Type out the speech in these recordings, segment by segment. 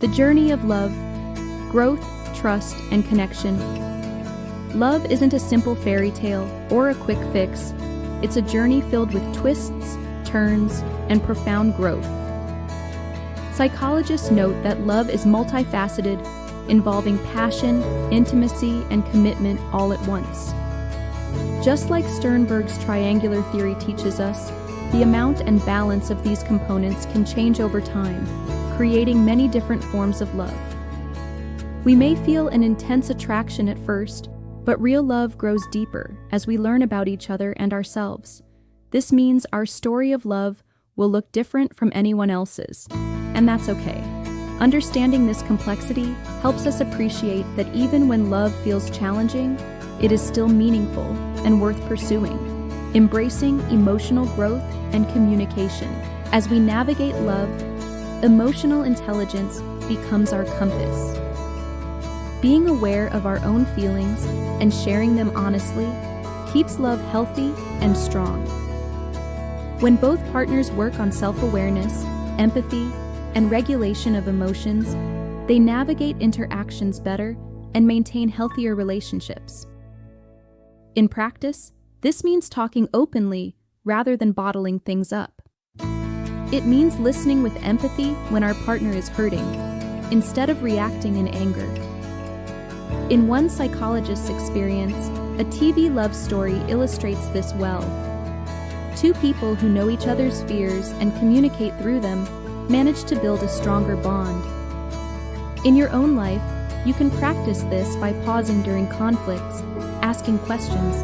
The journey of love, growth, trust, and connection. Love isn't a simple fairy tale or a quick fix. It's a journey filled with twists, turns, and profound growth. Psychologists note that love is multifaceted, involving passion, intimacy, and commitment all at once. Just like Sternberg's triangular theory teaches us, the amount and balance of these components can change over time, creating many different forms of love. We may feel an intense attraction at first, but real love grows deeper as we learn about each other and ourselves. This means our story of love will look different from anyone else's, and that's okay. Understanding this complexity helps us appreciate that even when love feels challenging, it is still meaningful and worth pursuing. Embracing emotional growth and communication. As we navigate love, emotional intelligence becomes our compass. Being aware of our own feelings and sharing them honestly keeps love healthy and strong. When both partners work on self-awareness, empathy, and regulation of emotions, they navigate interactions better and maintain healthier relationships. In practice, this means talking openly rather than bottling things up. It means listening with empathy when our partner is hurting, instead of reacting in anger. In one psychologist's experience, a TV love story illustrates this well. Two people who know each other's fears and communicate through them manage to build a stronger bond. In your own life, you can practice this by pausing during conflicts, asking questions,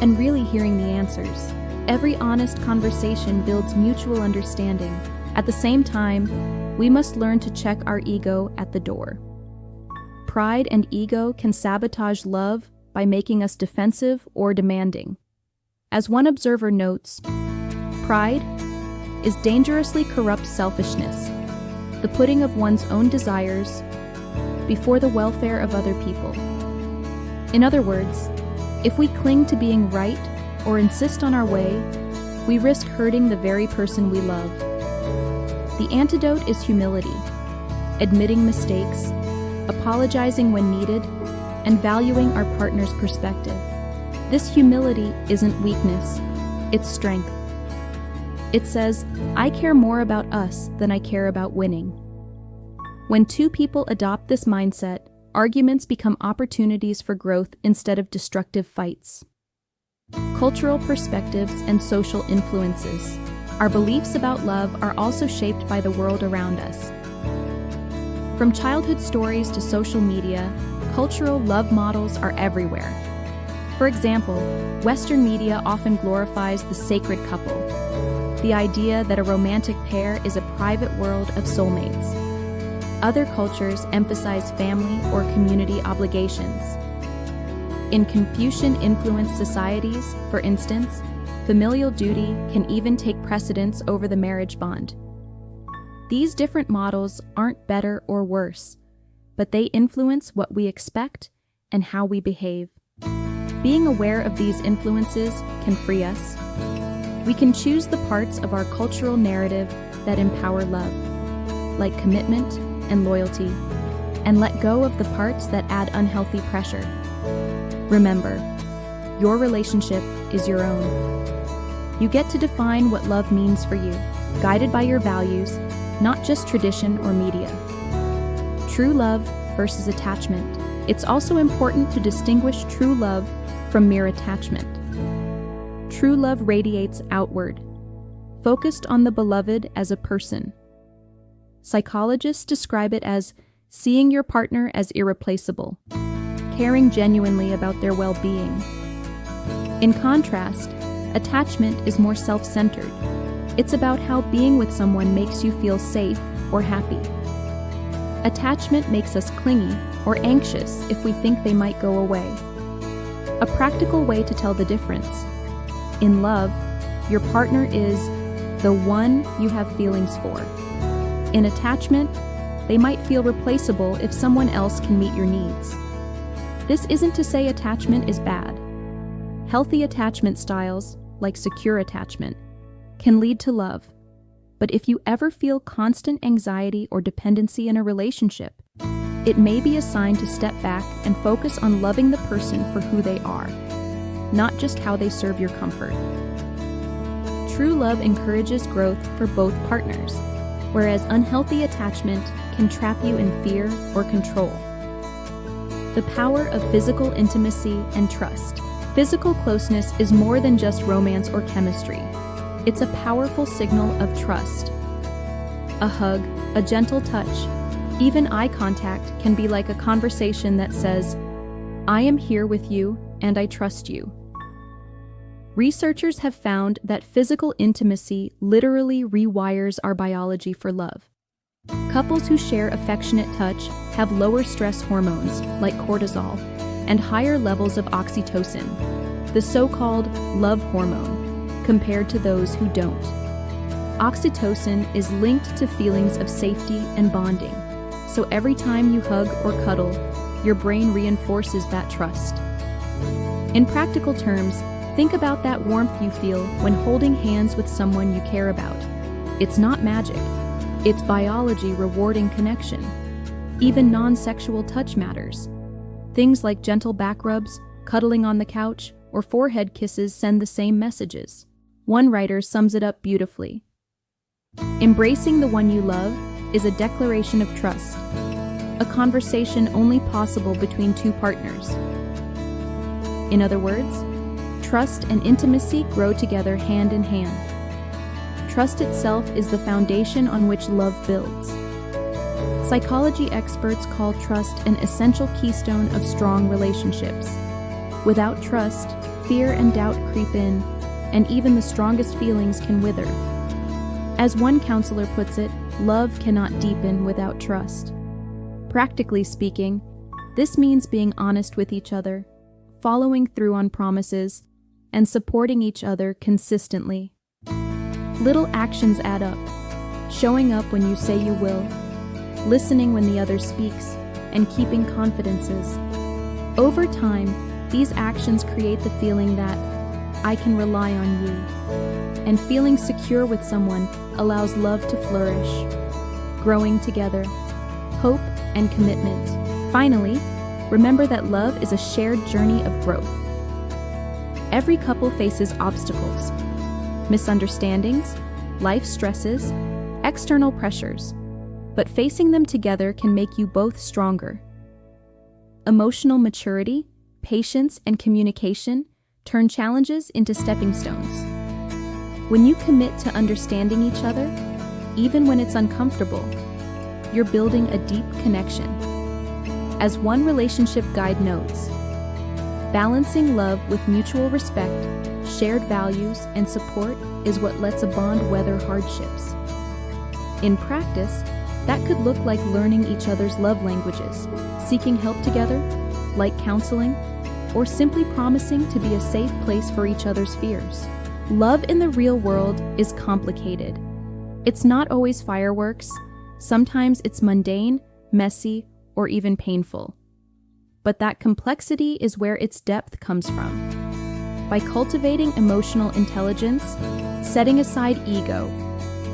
and really hearing the answers. Every honest conversation builds mutual understanding. At the same time, we must learn to check our ego at the door. Pride and ego can sabotage love by making us defensive or demanding. As one observer notes, pride is dangerously corrupt selfishness, the putting of one's own desires before the welfare of other people. In other words, if we cling to being right or insist on our way, we risk hurting the very person we love. The antidote is humility, admitting mistakes, apologizing when needed, and valuing our partner's perspective. This humility isn't weakness, it's strength. It says, I care more about us than I care about winning. When two people adopt this mindset, arguments become opportunities for growth instead of destructive fights. Cultural perspectives and social influences. Our beliefs about love are also shaped by the world around us. From childhood stories to social media, cultural love models are everywhere. For example, Western media often glorifies the sacred couple, the idea that a romantic pair is a private world of soulmates. Other cultures emphasize family or community obligations. In Confucian-influenced societies, for instance, familial duty can even take precedence over the marriage bond. These different models aren't better or worse, but they influence what we expect and how we behave. Being aware of these influences can free us. We can choose the parts of our cultural narrative that empower love, like commitment and loyalty, and let go of the parts that add unhealthy pressure. Remember, your relationship is your own. You get to define what love means for you, guided by your values, not just tradition or media. True love versus attachment. It's also important to distinguish true love from mere attachment. True love radiates outward, focused on the beloved as a person. Psychologists describe it as seeing your partner as irreplaceable, caring genuinely about their well-being. In contrast, attachment is more self-centered. It's about how being with someone makes you feel safe or happy. Attachment makes us clingy or anxious if we think they might go away. A practical way to tell the difference. In love, your partner is the one you have feelings for. In attachment, they might feel replaceable if someone else can meet your needs. This isn't to say attachment is bad. Healthy attachment styles, like secure attachment, can lead to love. But if you ever feel constant anxiety or dependency in a relationship, it may be a sign to step back and focus on loving the person for who they are, not just how they serve your comfort. True love encourages growth for both partners, whereas unhealthy attachment can trap you in fear or control. The power of physical intimacy and trust. Physical closeness is more than just romance or chemistry. It's a powerful signal of trust. A hug, a gentle touch, even eye contact can be like a conversation that says, "I am here with you and I trust you." Researchers have found that physical intimacy literally rewires our biology for love. Couples who share affectionate touch have lower stress hormones, like cortisol, and higher levels of oxytocin, the so-called love hormone, compared to those who don't. Oxytocin is linked to feelings of safety and bonding, so every time you hug or cuddle, your brain reinforces that trust. In practical terms, think about that warmth you feel when holding hands with someone you care about. It's not magic. It's biology rewarding connection. Even non-sexual touch matters. Things like gentle back rubs, cuddling on the couch, or forehead kisses send the same messages. One writer sums it up beautifully. Embracing the one you love is a declaration of trust, a conversation only possible between two partners. In other words, trust and intimacy grow together hand in hand. Trust itself is the foundation on which love builds. Psychology experts call trust an essential keystone of strong relationships. Without trust, fear and doubt creep in, and even the strongest feelings can wither. As one counselor puts it, love cannot deepen without trust. Practically speaking, this means being honest with each other, following through on promises, and supporting each other consistently. Little actions add up, showing up when you say you will, listening when the other speaks, and keeping confidences. Over time, these actions create the feeling that I can rely on you, and feeling secure with someone allows love to flourish, growing together, hope and commitment. Finally, remember that love is a shared journey of growth. Every couple faces obstacles, misunderstandings, life stresses, external pressures, but facing them together can make you both stronger. Emotional maturity, patience, and communication turn challenges into stepping stones. When you commit to understanding each other, even when it's uncomfortable, you're building a deep connection. As one relationship guide notes, balancing love with mutual respect, shared values, and support is what lets a bond weather hardships. In practice, that could look like learning each other's love languages, seeking help together, like counseling, or simply promising to be a safe place for each other's fears. Love in the real world is complicated. It's not always fireworks. Sometimes it's mundane, messy, or even painful. But that complexity is where its depth comes from. By cultivating emotional intelligence, setting aside ego,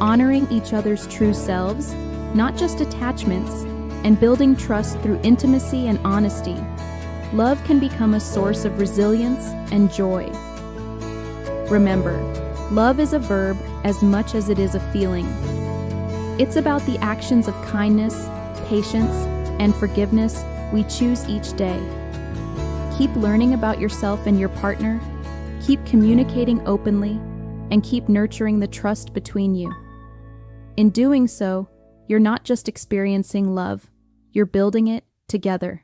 honoring each other's true selves, not just attachments, and building trust through intimacy and honesty, love can become a source of resilience and joy. Remember, love is a verb as much as it is a feeling. It's about the actions of kindness, patience, and forgiveness we choose each day. Keep learning about yourself and your partner, keep communicating openly, and keep nurturing the trust between you. In doing so, you're not just experiencing love, you're building it together.